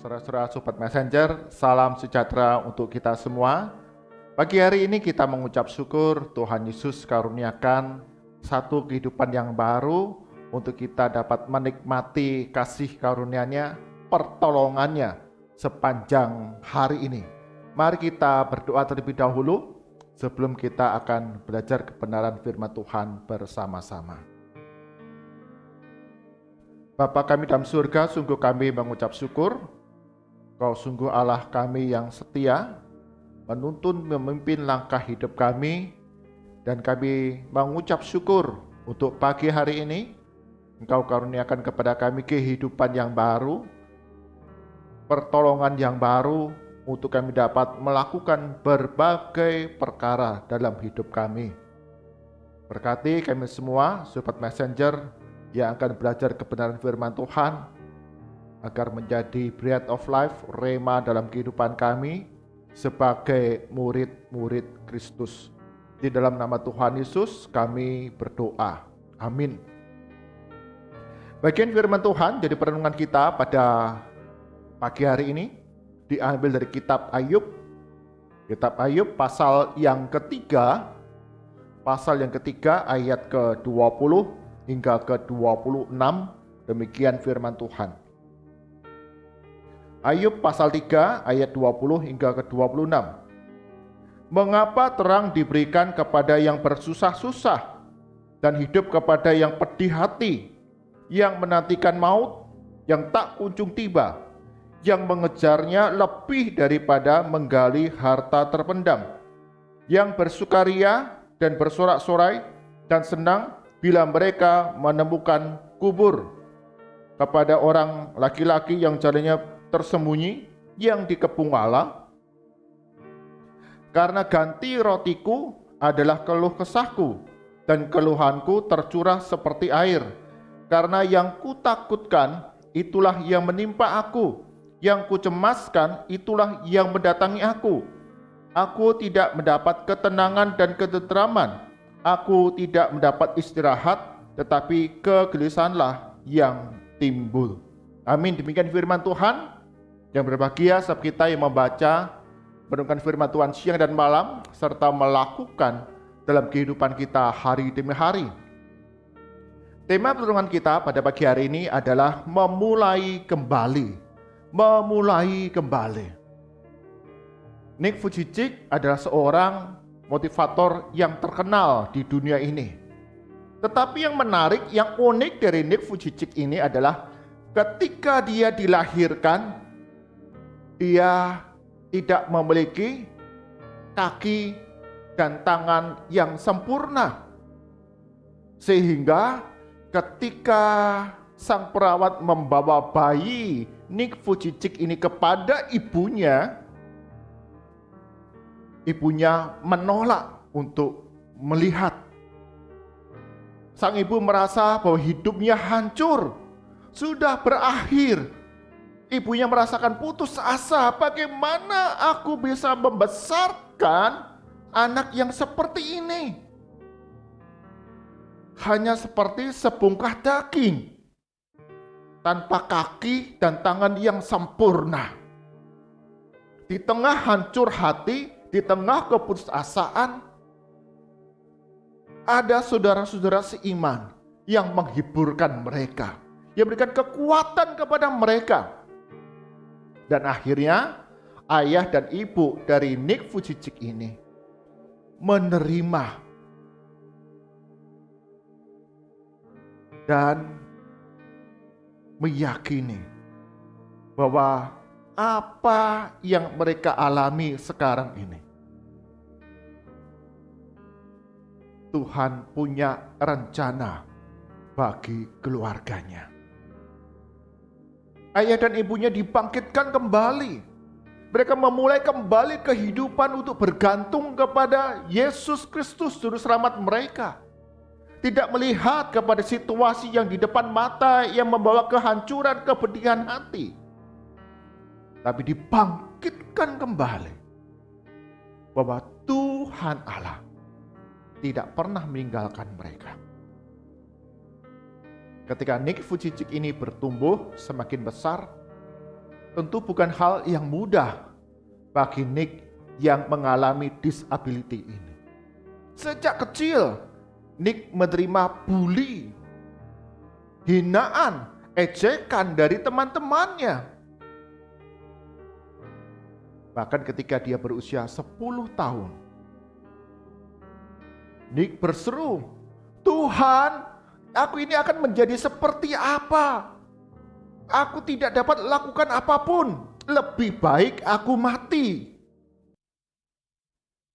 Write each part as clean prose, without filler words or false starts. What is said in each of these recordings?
Saudara-saudara Sobat Messenger, salam sejahtera untuk kita semua. Pagi hari ini kita mengucap syukur Tuhan Yesus karuniakan satu kehidupan yang baru untuk kita dapat menikmati kasih karunia-Nya, pertolongannya sepanjang hari ini. Mari kita berdoa terlebih dahulu sebelum kita akan belajar kebenaran firman Tuhan bersama-sama. Bapa kami dalam surga, sungguh kami mengucap syukur. Kau sungguh Allah kami yang setia, menuntun memimpin langkah hidup kami, dan kami mengucap syukur untuk pagi hari ini. Engkau karuniakan kepada kami kehidupan yang baru, pertolongan yang baru, untuk kami dapat melakukan berbagai perkara dalam hidup kami. Berkati kami semua, Sobat Messenger, yang akan belajar kebenaran firman Tuhan, agar menjadi bread of life, rema dalam kehidupan kami, sebagai murid-murid Kristus. Di dalam nama Tuhan Yesus kami berdoa. Amin. Bagian firman Tuhan jadi perenungan kita pada pagi hari ini diambil dari kitab Ayub. Kitab Ayub pasal yang ketiga ayat ke-20 hingga ke-26, demikian firman Tuhan. Ayub pasal 3 ayat 20 hingga ke-26. Mengapa terang diberikan kepada yang bersusah-susah dan hidup kepada yang pedih hati, yang menantikan maut, yang tak kunjung tiba, yang mengejarnya lebih daripada menggali harta terpendam, yang bersukaria dan bersorak-sorai dan senang bila mereka menemukan kubur, kepada orang laki-laki yang jalannya tersembunyi, yang dikepung Allah. Karena ganti rotiku adalah keluh kesahku, dan keluhanku tercurah seperti air. Karena yang kutakutkan, itulah yang menimpa aku, yang kucemaskan, itulah yang mendatangi aku. Aku tidak mendapat ketenangan dan ketenteraman. Aku tidak mendapat istirahat, tetapi kegelisahanlah yang timbul. Amin. Demikian firman Tuhan. Yang berbahagia setiap kita yang membaca, merenungkan firman Tuhan siang dan malam, serta melakukan dalam kehidupan kita hari demi hari. Tema perenungan kita pada pagi hari ini adalah memulai kembali. Memulai kembali. Nick Vujicic adalah seorang motivator yang terkenal di dunia ini. Tetapi yang menarik, yang unik dari Nick Vujicic ini adalah ketika dia dilahirkan, dia tidak memiliki kaki dan tangan yang sempurna. Sehingga ketika sang perawat membawa bayi Nick Vujicic ini kepada ibunya, ibunya menolak untuk melihat. Sang ibu merasa bahwa hidupnya hancur, sudah berakhir. Ibunya merasakan putus asa, bagaimana aku bisa membesarkan anak yang seperti ini? Hanya seperti sebungkah daging, tanpa kaki dan tangan yang sempurna. Di tengah hancur hati, di tengah keputusasaan, ada saudara-saudara seiman yang menghiburkan mereka, yang memberikan kekuatan kepada mereka. Dan akhirnya ayah dan ibu dari Nick Vujicic ini menerima dan meyakini bahwa apa yang mereka alami sekarang ini, Tuhan punya rencana bagi keluarganya. Ayah dan ibunya dibangkitkan kembali. Mereka memulai kembali kehidupan untuk bergantung kepada Yesus Kristus, Juru Selamat mereka. Tidak melihat kepada situasi yang di depan mata yang membawa kehancuran, kepedihan hati. Tapi dibangkitkan kembali bahwa Tuhan Allah tidak pernah meninggalkan mereka. Ketika Nick Vujicic ini bertumbuh semakin besar, Tentu bukan hal yang mudah bagi Nick yang mengalami disability ini. Sejak kecil, Nick menerima bully, hinaan, ejekan dari teman-temannya. Bahkan ketika dia berusia 10 tahun, Nick berseru, "Tuhan, aku ini akan menjadi seperti apa? Aku tidak dapat lakukan apapun. Lebih baik aku mati.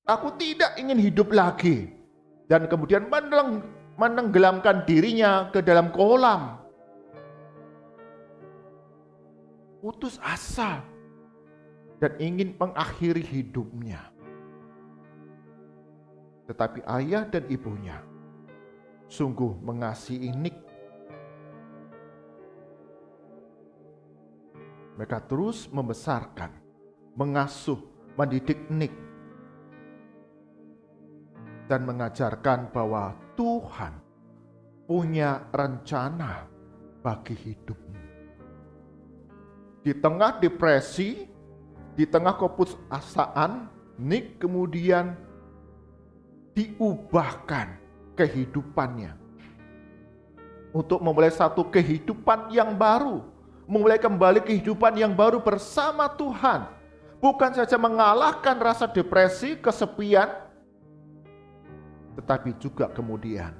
Aku tidak ingin hidup lagi." Dan kemudian menenggelamkan dirinya ke dalam kolam. Putus asa dan ingin mengakhiri hidupnya. Tetapi ayah dan ibunya sungguh mengasihi Nick. Mereka terus membesarkan, mengasuh, mendidik Nick, dan mengajarkan bahwa Tuhan punya rencana bagi hidupmu. Di tengah depresi, di tengah keputusasaan, Nick kemudian diubahkan kehidupannya untuk memulai satu kehidupan yang baru. Memulai kembali kehidupan yang baru bersama Tuhan. Bukan saja mengalahkan rasa depresi, kesepian, tetapi juga kemudian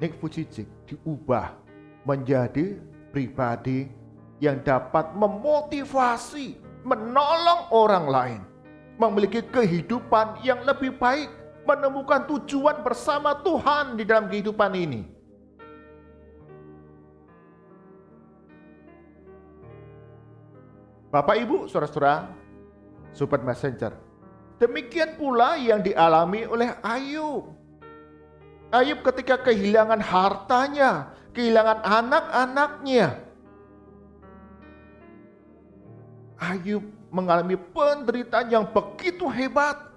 Nick Vujicic diubah menjadi pribadi yang dapat memotivasi, menolong orang lain, memiliki kehidupan yang lebih baik, menemukan tujuan bersama Tuhan di dalam kehidupan ini. Bapak, Ibu, saudara-saudara, Sobat Messenger, demikian pula yang dialami oleh Ayub. Ayub ketika kehilangan hartanya, kehilangan anak-anaknya, Ayub mengalami penderitaan yang begitu hebat.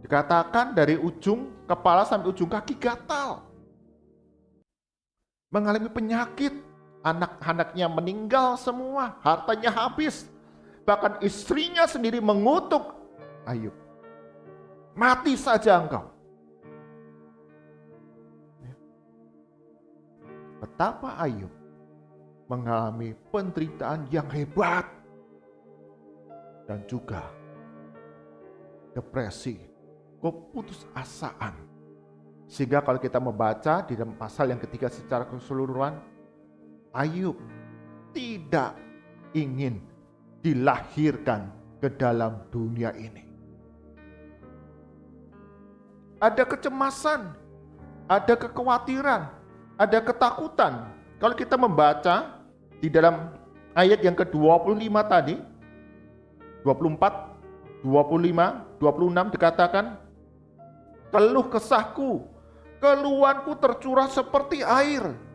Dikatakan dari ujung kepala sampai ujung kaki gatal. Mengalami penyakit. Anak-anaknya meninggal semua, hartanya habis. Bahkan istrinya sendiri mengutuk Ayub, "Mati saja engkau." Betapa Ayub mengalami penderitaan yang hebat dan juga depresi, keputusasaan. Sehingga kalau kita membaca di dalam pasal yang ketiga secara keseluruhan, Ayub tidak ingin dilahirkan ke dalam dunia ini. Ada kecemasan, ada kekhawatiran, ada ketakutan. Kalau kita membaca di dalam ayat yang ke-25 tadi, 24, 25, 26 dikatakan, "Keluh kesahku, keluhanku tercurah seperti air.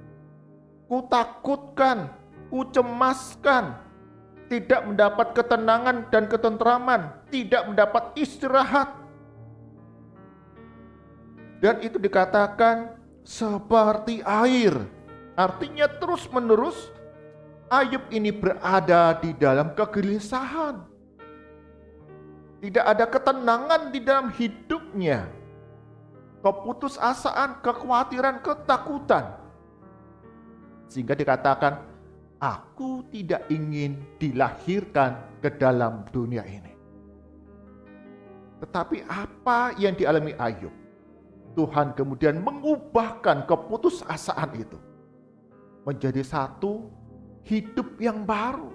Ku takutkan, ku cemaskan, tidak mendapat ketenangan dan ketentraman, tidak mendapat istirahat." Dan itu dikatakan seperti air. Artinya terus menerus Ayub ini berada di dalam kegelisahan. Tidak ada ketenangan di dalam hidupnya. Keputusasaan, kekhawatiran, ketakutan. Sehingga dikatakan, "Aku tidak ingin dilahirkan ke dalam dunia ini." Tetapi apa yang dialami Ayub? Tuhan kemudian mengubahkan keputusasaan itu menjadi satu hidup yang baru.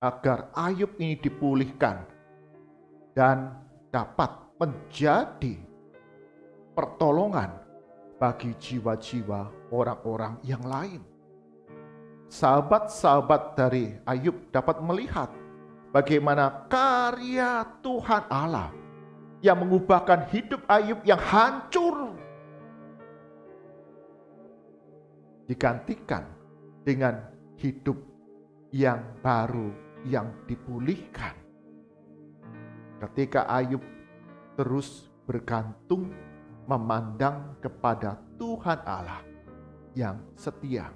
Agar Ayub ini dipulihkan dan dapat menjadi pertolongan bagi jiwa-jiwa orang-orang yang lain. Sahabat-sahabat dari Ayub dapat melihat bagaimana karya Tuhan Allah yang mengubahkan hidup Ayub yang hancur digantikan dengan hidup yang baru yang dipulihkan. Ketika Ayub terus bergantung memandang kepada Tuhan Allah yang setia.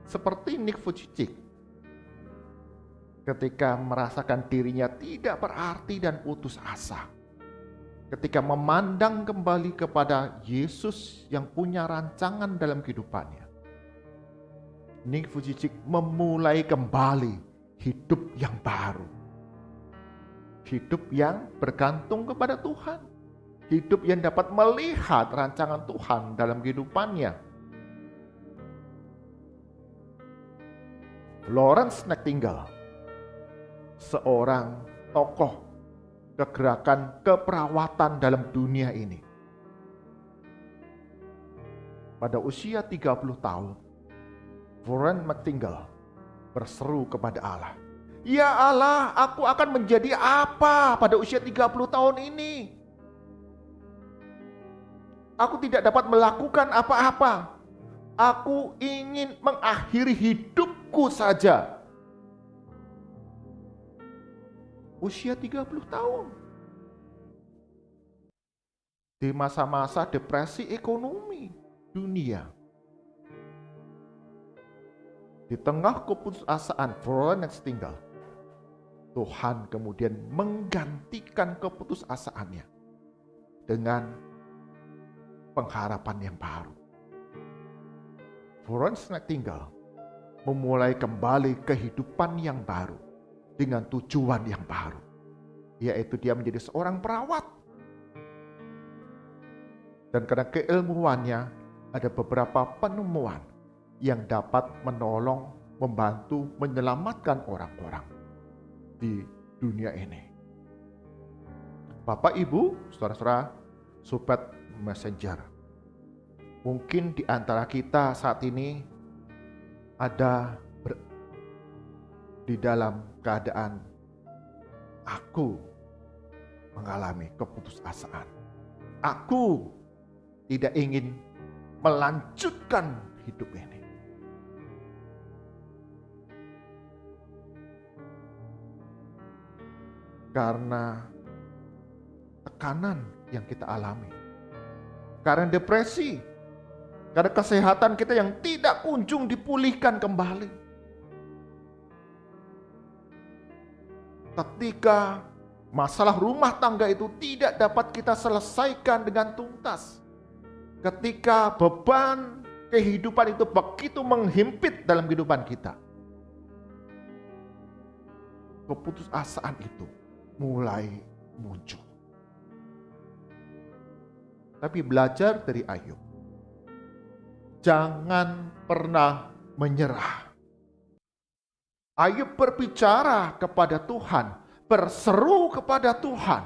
Seperti Nick Vujicic ketika merasakan dirinya tidak berarti dan putus asa. Ketika memandang kembali kepada Yesus yang punya rancangan dalam kehidupannya, Nick Vujicic memulai kembali hidup yang baru. Hidup yang bergantung kepada Tuhan. Hidup yang dapat melihat rancangan Tuhan dalam kehidupannya. Florence Nightingale, seorang tokoh kegerakan keperawatan dalam dunia ini. Pada usia 30 tahun, Florence Nightingale berseru kepada Allah, "Ya Allah, aku akan menjadi apa pada usia 30 tahun ini? Aku tidak dapat melakukan apa-apa. Aku ingin mengakhiri hidupku saja." Usia 30 tahun. Di masa-masa depresi ekonomi dunia. Di tengah keputusasaan Florence Nightingale, Tuhan kemudian menggantikan keputusasaannya dengan pengharapan yang baru. Florence Nightingale memulai kembali kehidupan yang baru dengan tujuan yang baru, yaitu dia menjadi seorang perawat. Dan karena keilmuannya, ada beberapa penemuan yang dapat menolong, membantu, menyelamatkan orang-orang di dunia ini. Bapak, Ibu, saudara-saudara, sobat messenger, mungkin di antara kita saat ini ada di dalam keadaan aku mengalami keputusasaan. Aku tidak ingin melanjutkan hidup ini. Karena tekanan yang kita alami. Karena depresi. Karena kesehatan kita yang tidak kunjung dipulihkan kembali. Ketika masalah rumah tangga itu tidak dapat kita selesaikan dengan tuntas. Ketika beban kehidupan itu begitu menghimpit dalam kehidupan kita. Keputusasaan itu mulai muncul. Tapi belajar dari Ayub. Jangan pernah menyerah. Ayub berbicara kepada Tuhan, berseru kepada Tuhan.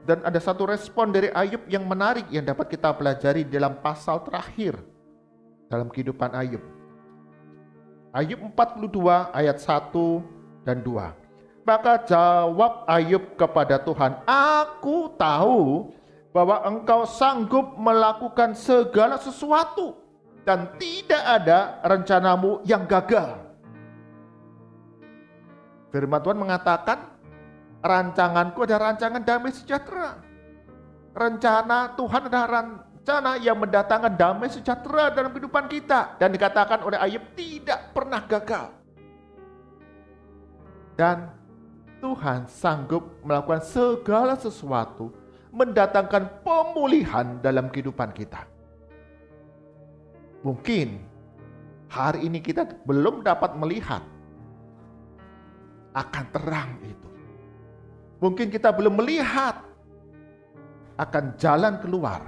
Dan ada satu respon dari Ayub yang menarik yang dapat kita pelajari dalam pasal terakhir dalam kehidupan Ayub. Ayub 42 ayat 1 dan 2. Maka jawab Ayub kepada Tuhan, "Aku tahu bahwa Engkau sanggup melakukan segala sesuatu dan tidak ada rencanamu yang gagal." Firman Tuhan mengatakan, rancanganku adalah rancangan damai sejahtera. Rencana Tuhan adalah rencana yang mendatangkan damai sejahtera dalam kehidupan kita. Dan dikatakan oleh Ayub tidak pernah gagal. Dan Tuhan sanggup melakukan segala sesuatu, mendatangkan pemulihan dalam kehidupan kita. Mungkin hari ini kita belum dapat melihat akan terang itu. Mungkin kita belum melihat akan jalan keluar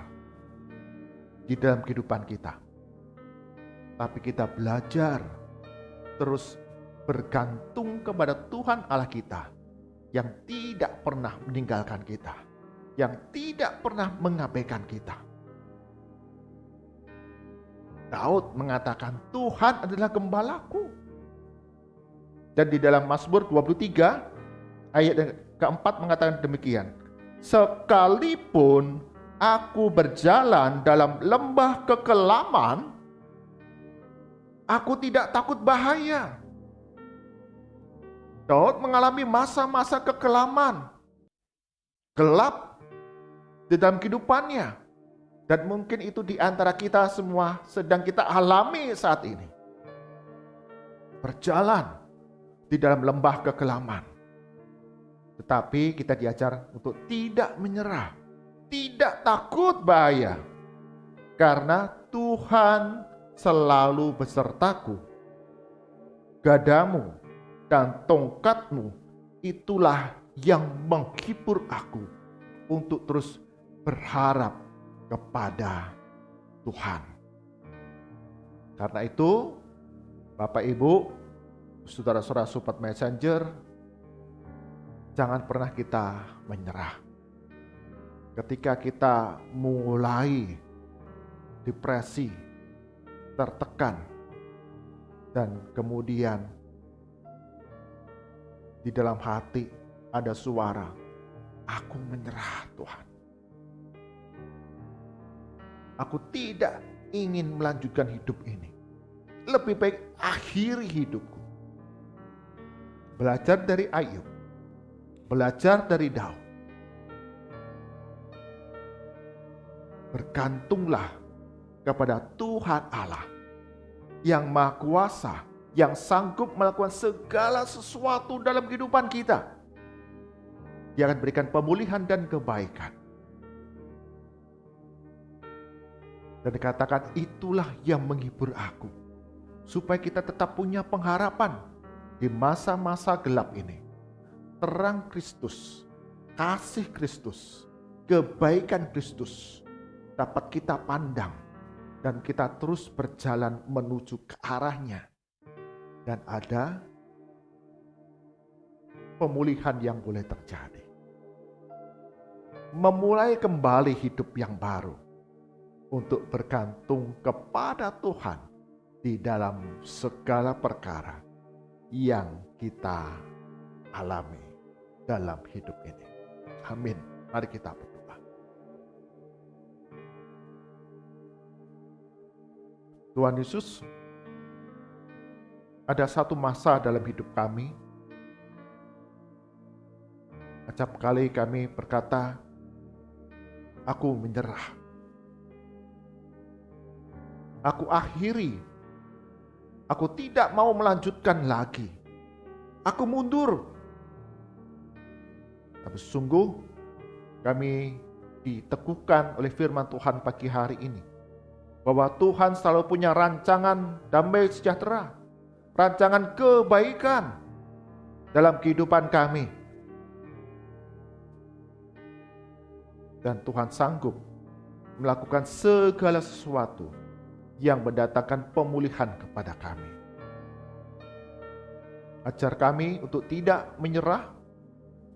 di dalam kehidupan kita. Tapi kita belajar terus bergantung kepada Tuhan Allah kita yang tidak pernah meninggalkan kita, yang tidak pernah mengabaikan kita. Daud mengatakan, Tuhan adalah gembalaku. Dan di dalam Mazmur 23 ayat yang keempat mengatakan demikian. Sekalipun aku berjalan dalam lembah kekelaman, aku tidak takut bahaya. Daud mengalami masa-masa kekelaman, gelap, di dalam kehidupannya. Dan mungkin itu di antara kita semua sedang kita alami saat ini. Berjalan di dalam lembah kekelaman. Tetapi kita diajar untuk tidak menyerah, tidak takut bahaya. Karena Tuhan selalu besertaku. Gadamu dan tongkatmu itulah yang menghibur aku untuk terus berharap kepada Tuhan. Karena itu, Bapak Ibu, saudara-saudara Sobat Messenger, jangan pernah kita menyerah. Ketika kita mulai depresi, tertekan, dan kemudian di dalam hati ada suara, aku menyerah Tuhan. Aku tidak ingin melanjutkan hidup ini. Lebih baik akhiri hidupku. Belajar dari Ayub. Belajar dari Daud. Bergantunglah kepada Tuhan Allah yang Maha Kuasa, yang sanggup melakukan segala sesuatu dalam kehidupan kita. Dia akan berikan pemulihan dan kebaikan. Dan dikatakan itulah yang menghibur aku. Supaya kita tetap punya pengharapan di masa-masa gelap ini. Terang Kristus, kasih Kristus, kebaikan Kristus dapat kita pandang. Dan kita terus berjalan menuju ke arahnya. Dan ada pemulihan yang boleh terjadi. Memulai kembali hidup yang baru. Untuk bergantung kepada Tuhan di dalam segala perkara yang kita alami dalam hidup ini. Amin. Mari kita berdoa. Tuhan Yesus, ada satu masa dalam hidup kami, acap kali kami berkata, aku menyerah. Aku akhiri. Aku tidak mau melanjutkan lagi. Aku mundur. Tapi sungguh kami diteguhkan oleh firman Tuhan pagi hari ini. Bahwa Tuhan selalu punya rancangan damai sejahtera. Rancangan kebaikan dalam kehidupan kami. Dan Tuhan sanggup melakukan segala sesuatu yang mendatangkan pemulihan kepada kami. Ajar kami untuk tidak menyerah,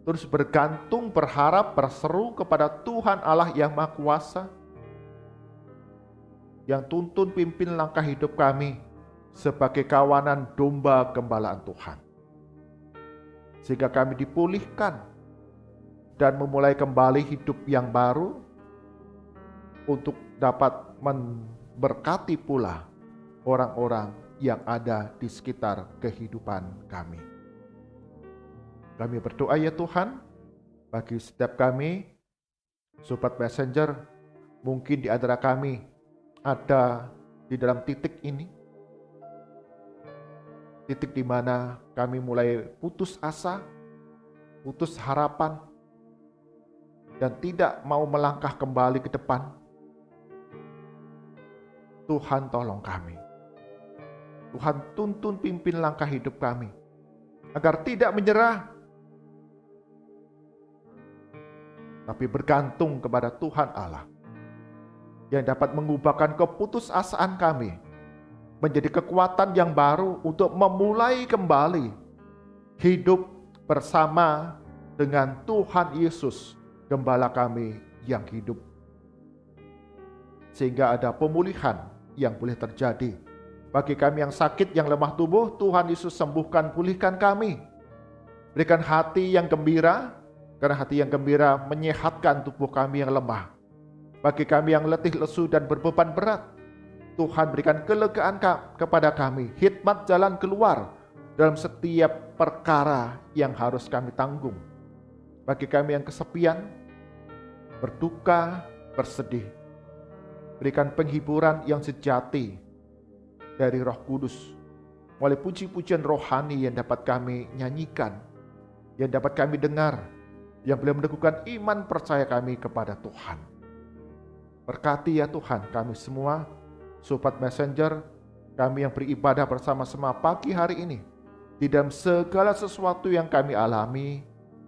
terus bergantung, berharap, berseru kepada Tuhan Allah yang Maha Kuasa, yang tuntun pimpin langkah hidup kami sebagai kawanan domba gembalaan Tuhan. Sehingga kami dipulihkan dan memulai kembali hidup yang baru untuk dapat berkati pula orang-orang yang ada di sekitar kehidupan kami. Kami berdoa ya Tuhan, bagi setiap kami, Sobat Messenger, mungkin di antara kami ada di dalam titik ini. Titik di mana kami mulai putus asa, putus harapan, dan tidak mau melangkah kembali ke depan. Tuhan tolong kami. Tuhan tuntun pimpin langkah hidup kami. Agar tidak menyerah. Tapi bergantung kepada Tuhan Allah. Yang dapat mengubahkan keputusasaan kami. Menjadi kekuatan yang baru untuk memulai kembali. Hidup bersama dengan Tuhan Yesus. Gembala kami yang hidup. Sehingga ada pemulihan yang boleh terjadi. Bagi kami yang sakit, yang lemah tubuh, Tuhan Yesus sembuhkan, pulihkan kami. Berikan hati yang gembira, karena hati yang gembira menyehatkan tubuh kami yang lemah. Bagi kami yang letih, lesu, dan berbeban berat, Tuhan berikan kelegaan kepada kami, hikmat jalan keluar dalam setiap perkara yang harus kami tanggung. Bagi kami yang kesepian, berduka, bersedih. Berikan penghiburan yang sejati dari Roh Kudus, melalui puji-pujian rohani yang dapat kami nyanyikan, yang dapat kami dengar, yang boleh meneguhkan iman percaya kami kepada Tuhan. Berkati ya Tuhan kami semua, Sobat Messenger, kami yang beribadah bersama-sama pagi hari ini. Di dalam segala sesuatu yang kami alami,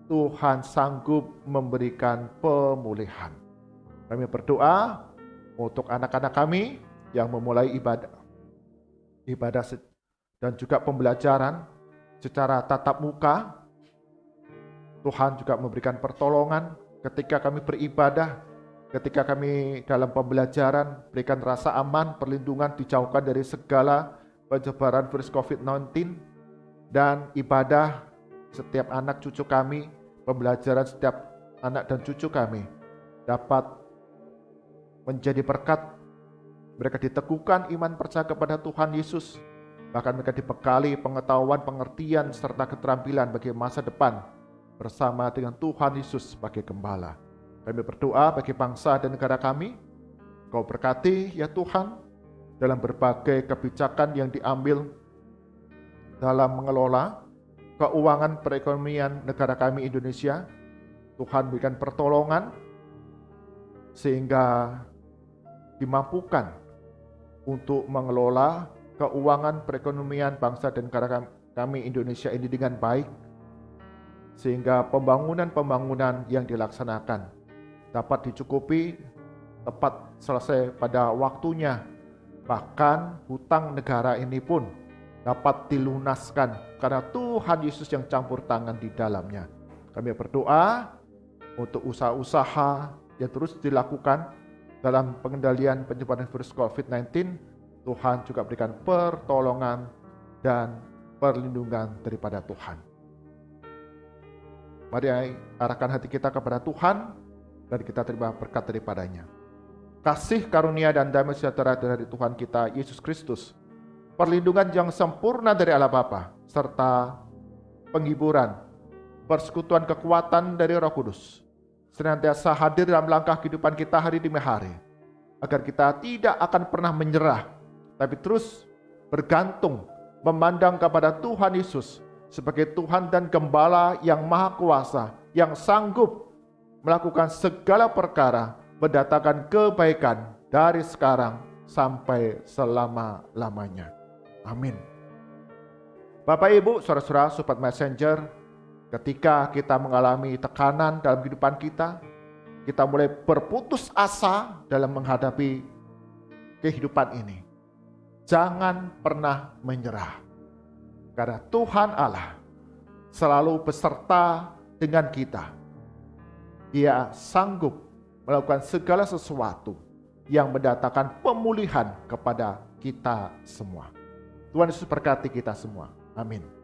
Tuhan sanggup memberikan pemulihan. Kami berdoa untuk anak-anak kami yang memulai ibadah dan juga pembelajaran secara tatap muka. Tuhan juga memberikan pertolongan ketika kami beribadah, ketika kami dalam pembelajaran, berikan rasa aman, perlindungan, dijauhkan dari segala penyebaran virus COVID-19, dan ibadah setiap anak cucu kami, pembelajaran setiap anak dan cucu kami dapat menjadi berkat. Mereka diteguhkan iman percaya kepada Tuhan Yesus, bahkan mereka dibekali pengetahuan, pengertian, serta keterampilan bagi masa depan bersama dengan Tuhan Yesus sebagai Gembala. Kami berdoa bagi bangsa dan negara kami. Kau berkati ya Tuhan dalam berbagai kebijakan yang diambil dalam mengelola keuangan perekonomian negara kami Indonesia. Tuhan berikan pertolongan sehingga dimampukan untuk mengelola keuangan perekonomian bangsa dan negara kami Indonesia ini dengan baik, sehingga pembangunan yang dilaksanakan dapat dicukupi, tepat selesai pada waktunya. Bahkan hutang negara ini pun dapat dilunaskan karena Tuhan Yesus yang campur tangan di dalamnya. Kami berdoa untuk usaha-usaha yang terus dilakukan dalam pengendalian penyebaran virus COVID-19. Tuhan juga berikan pertolongan dan perlindungan daripada Tuhan. Mari arahkan hati kita kepada Tuhan dan kita terima berkat daripadanya. Kasih karunia dan damai sejahtera dari Tuhan kita Yesus Kristus, perlindungan yang sempurna dari Allah Bapa, serta penghiburan, persekutuan kekuatan dari Roh Kudus senantiasa hadir dalam langkah kehidupan kita hari demi hari, agar kita tidak akan pernah menyerah, tapi terus bergantung, memandang kepada Tuhan Yesus sebagai Tuhan dan Gembala yang Maha Kuasa, yang sanggup melakukan segala perkara, mendatangkan kebaikan dari sekarang sampai selama-lamanya. Amin. Bapak Ibu, saudara-saudara, Sobat Messenger, ketika kita mengalami tekanan dalam kehidupan kita mulai berputus asa dalam menghadapi kehidupan ini. Jangan pernah menyerah, karena Tuhan Allah selalu beserta dengan kita. Dia sanggup melakukan segala sesuatu yang mendatangkan pemulihan kepada kita semua. Tuhan Yesus berkati kita semua. Amin.